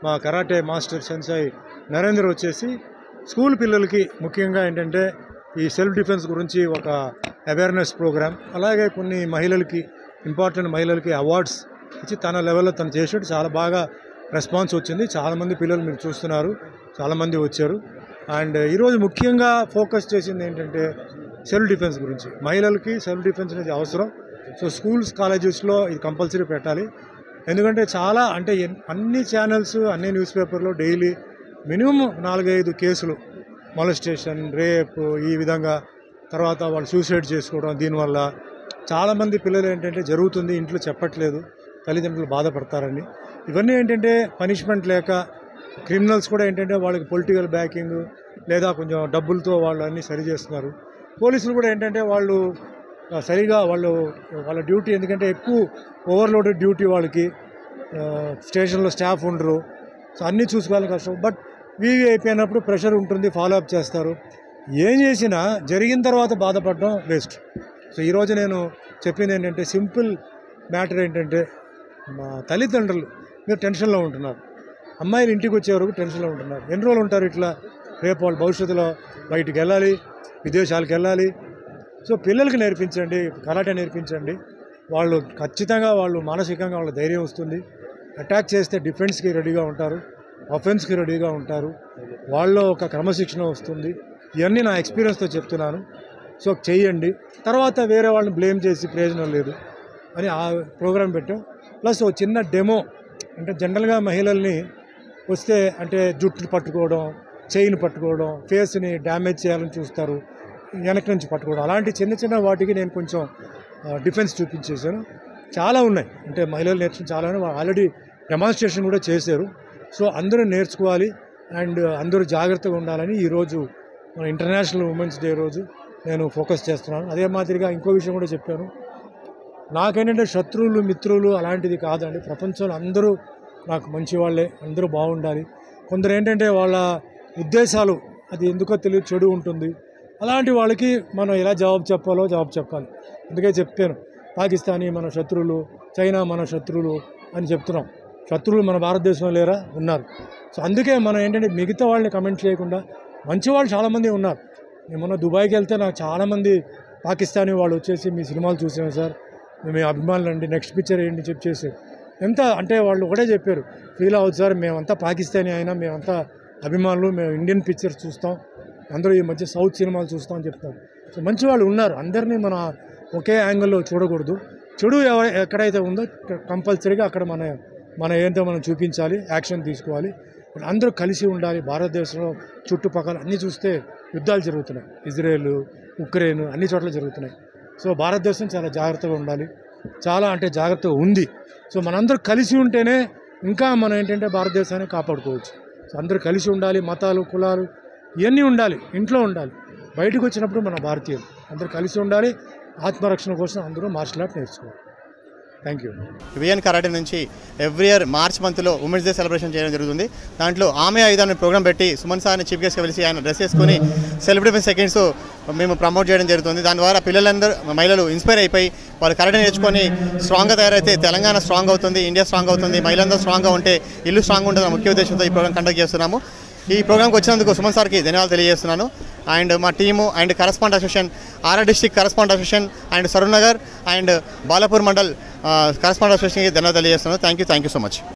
మా karate master sensei Narendra వచ్చేసి school పిల్లలకి ముఖ్యంగా ఏంటంటే ఈ సెల్ఫ్ డిఫెన్స్ గురించి ఒక అవేర్నెస్ ప్రోగ్రామ్, అలాగే కొన్ని మహిళలకి ఇంపార్టెంట్ మహిళలకి అవార్డ్స్ ఇచ్చి తన లెవెల్లో తను చేసాడు. చాలా బాగా రెస్పాన్స్ వచ్చింది. చాలామంది పిల్లలు మీరు చూస్తున్నారు, చాలామంది వచ్చారు. అండ్ ఈరోజు ముఖ్యంగా ఫోకస్ చేసింది ఏంటంటే సెల్ఫ్ డిఫెన్స్ గురించి. మహిళలకి సెల్ఫ్ డిఫెన్స్ అనేది అవసరం. సో స్కూల్స్ కాలేజెస్లో ఇది కంపల్సరీ పెట్టాలి. ఎందుకంటే చాలా అంటే అన్ని ఛానల్స్ అన్ని న్యూస్ పేపర్లో డైలీ మినిమం 4-5 కేసులు, మొలెస్టేషన్, రేప్, ఈ విధంగా తర్వాత వాళ్ళు సూసైడ్ చేసుకోవడం. దీనివల్ల చాలామంది పిల్లలు ఏంటంటే జరుగుతుంది, ఇంట్లో చెప్పట్లేదు, తల్లిదండ్రులు బాధపడతారని. ఇవన్నీ ఏంటంటే పనిష్మెంట్ లేక క్రిమినల్స్ కూడా ఏంటంటే వాళ్ళకి పొలిటికల్ బ్యాకింగ్ లేదా కొంచెం డబ్బులతో వాళ్ళు అన్నీ సరి చేస్తున్నారు. పోలీసులు కూడా ఏంటంటే వాళ్ళు సరిగా వాళ్ళ డ్యూటీ, ఎందుకంటే ఎక్కువ ఓవర్లోడెడ్ డ్యూటీ వాళ్ళకి, స్టేషన్లో స్టాఫ్ ఉండరు, సో అన్నీ చూసుకోవాలి కష్టం. బట్ వీవీ అయిపోయినప్పుడు ప్రెషర్ ఉంటుంది, ఫాలో అప్ చేస్తారు. ఏం చేసినా జరిగిన తర్వాత బాధపడడం వేస్ట్. సో ఈరోజు నేను చెప్పింది ఏంటంటే సింపుల్ మ్యాటర్ ఏంటంటే, మా తల్లిదండ్రులు మీరు టెన్షన్లో ఉంటున్నారు, అమ్మాయిలు ఇంటికి వచ్చే వరకు టెన్షన్లో ఉంటున్నారు. ఎన్ని రోజులు ఉంటారు ఇట్లా? రేపు వాళ్ళు భవిష్యత్తులో బయటికి వెళ్ళాలి, విదేశాలకు వెళ్ళాలి. సో పిల్లలకి నేర్పించండి, కరాటే నేర్పించండి. వాళ్ళు ఖచ్చితంగా వాళ్ళు మానసికంగా వాళ్ళ ధైర్యం వస్తుంది. అటాక్ చేస్తే డిఫెన్స్కి రెడీగా ఉంటారు, అఫెన్స్కి రెడీగా ఉంటారు. వాళ్ళలో ఒక క్రమశిక్షణ వస్తుంది. ఇవన్నీ నా ఎక్స్పీరియన్స్తో చెప్తున్నాను. సో చెయ్యండి. తర్వాత వేరే వాళ్ళని బ్లేమ్ చేసి ప్రయోజనం లేదు అని ఆ ప్రోగ్రాం పెట్టాం. ప్లస్ ఒక చిన్న డెమో, అంటే జనరల్గా మహిళల్ని వస్తే అంటే జుట్టు పట్టుకోవడం, చైన్ పట్టుకోవడం, ఫేస్ని డ్యామేజ్ చేయాలని చూస్తారు, వెనక నుంచి పట్టుకోవడం, అలాంటి చిన్న చిన్న వాటికి నేను కొంచెం డిఫెన్స్ చూపించేశాను. చాలా ఉన్నాయి, అంటే మహిళలు నేర్చుకుని చాలా ఆల్రెడీ డెమాన్స్ట్రేషన్ కూడా చేశారు. సో అందరూ నేర్చుకోవాలి అండ్ అందరూ జాగ్రత్తగా ఉండాలని ఈరోజు మన ఇంటర్నేషనల్ ఉమెన్స్ డే రోజు నేను ఫోకస్ చేస్తున్నాను. అదే మాదిరిగా ఇంకో విషయం కూడా చెప్పాను. నాకేంటంటే శత్రువులు మిత్రులు అలాంటిది కాదండి. ప్రపంచంలో అందరూ నాకు మంచి వాళ్ళే, అందరూ బాగుండాలి. కొందరు ఏంటంటే వాళ్ళ ఉద్దేశాలు అది ఎందుకో తెలియదు చెడు ఉంటుంది. అలాంటి వాళ్ళకి మనం ఎలా జవాబు చెప్పాలో జవాబు చెప్పాలి. అందుకే చెప్పాను, పాకిస్తానీ మన శత్రువులు, చైనా మన శత్రువులు అని చెప్తున్నాం. శత్రువులు మన భారతదేశంలో లేరా? ఉన్నారు. సో అందుకే మనం ఏంటంటే మిగతా వాళ్ళని కమెంట్ చేయకుండా మంచి వాళ్ళు చాలామంది ఉన్నారు. నేను మొన్న దుబాయ్కి వెళ్తే నాకు చాలామంది పాకిస్తానీ వాళ్ళు వచ్చేసి మీ సినిమాలు చూసాను సార్, మేము అభిమానులు అండి, నెక్స్ట్ పిక్చర్ ఏంటి చెప్పేసారు. ఎంత అంటే వాళ్ళు ఒకటే చెప్పారు, ఫీల్ అవుతుంది సార్, మేమంతా పాకిస్తానీ అయినా మేమంతా అభిమానులు, మేము ఇండియన్ పిక్చర్స్ చూస్తాం, అందరూ ఈ మధ్య సౌత్ సినిమాలు చూస్తాం అని చెప్తారు. సో మంచి వాళ్ళు ఉన్నారు. అందరినీ మన ఒకే యాంగిల్లో చూడకూడదు. చెడు ఎక్కడైతే ఉందో కంపల్సరీగా అక్కడ మన ఏంటో మనం చూపించాలి, యాక్షన్ తీసుకోవాలి. అందరూ కలిసి ఉండాలి. భారతదేశంలో చుట్టుపక్కల అన్నీ చూస్తే యుద్ధాలు జరుగుతున్నాయి, ఇజ్రాయెల్, ఉక్రెయిన్, అన్ని చోట్ల జరుగుతున్నాయి. సో భారతదేశం చాలా జాగ్రత్తగా ఉండాలి, చాలా అంటే జాగ్రత్తగా ఉంది. సో మనందరూ కలిసి ఉంటేనే ఇంకా మనం ఏంటంటే భారతదేశాన్ని కాపాడుకోవచ్చు. సో అందరూ కలిసి ఉండాలి. మతాలు, కులాలు ఇవన్నీ ఉండాలి, ఇంట్లో ఉండాలి. బయటకు వచ్చినప్పుడు మన భారతీయులు అందరూ కలిసి ఉండాలి. ఆత్మరక్షణ కోసం అందరూ మార్షల్ ఆర్ట్ నేర్చుకోవాలి. Thank you. విఎన్ కరాటే నుంచి ఎవ్రీ ఇయర్ మార్చ్ మంత్లో ఉమెన్స్ డే సెలబ్రేషన్ చేయడం జరుగుతుంది. దాంట్లో ఆమె ఆయుధాన్ని ప్రోగ్రామ్ పెట్టి సుమన్ సార్ని చీఫ్ గెస్ట్గా పిలిచి ఆయన డ్రెస్ వేసుకొని సెల్ఫ్ డిఫెన్స్ సెకండ్స్ మేము ప్రమోట్ చేయడం జరుగుతుంది. దాని ద్వారా పిల్లలందరూ, మహిళలు ఇన్స్పైర్ అయిపోయి వాళ్ళు కరాటే నేర్చుకొని స్ట్రాంగ్గా తయారైతే తెలంగాణ స్ట్రాంగ్ అవుతుంది, ఇండియా స్ట్రాంగ్ అవుతుంది. మహిళలందరూ స్ట్రాంగ్గా ఉంటే ఇల్లు స్ట్రాంగ్ ఉంటుంది. ముఖ్య ఉద్దేశంతో ఈ ప్రోగ్రామ్ కండక్ట్ చేస్తున్నాము. ఈ ప్రోగ్రామ్కి వచ్చినందుకు సుమన్ సార్కి ధన్యవాదాలు తెలియజేస్తున్నాను. అండ్ మా team and correspond association, RR district correspond association and Saroor Nagar and Balapur mandal correspond అసోసియేషన్కి ధన్యవాదాలు తెలియజేస్తున్నాను. Thank you so much.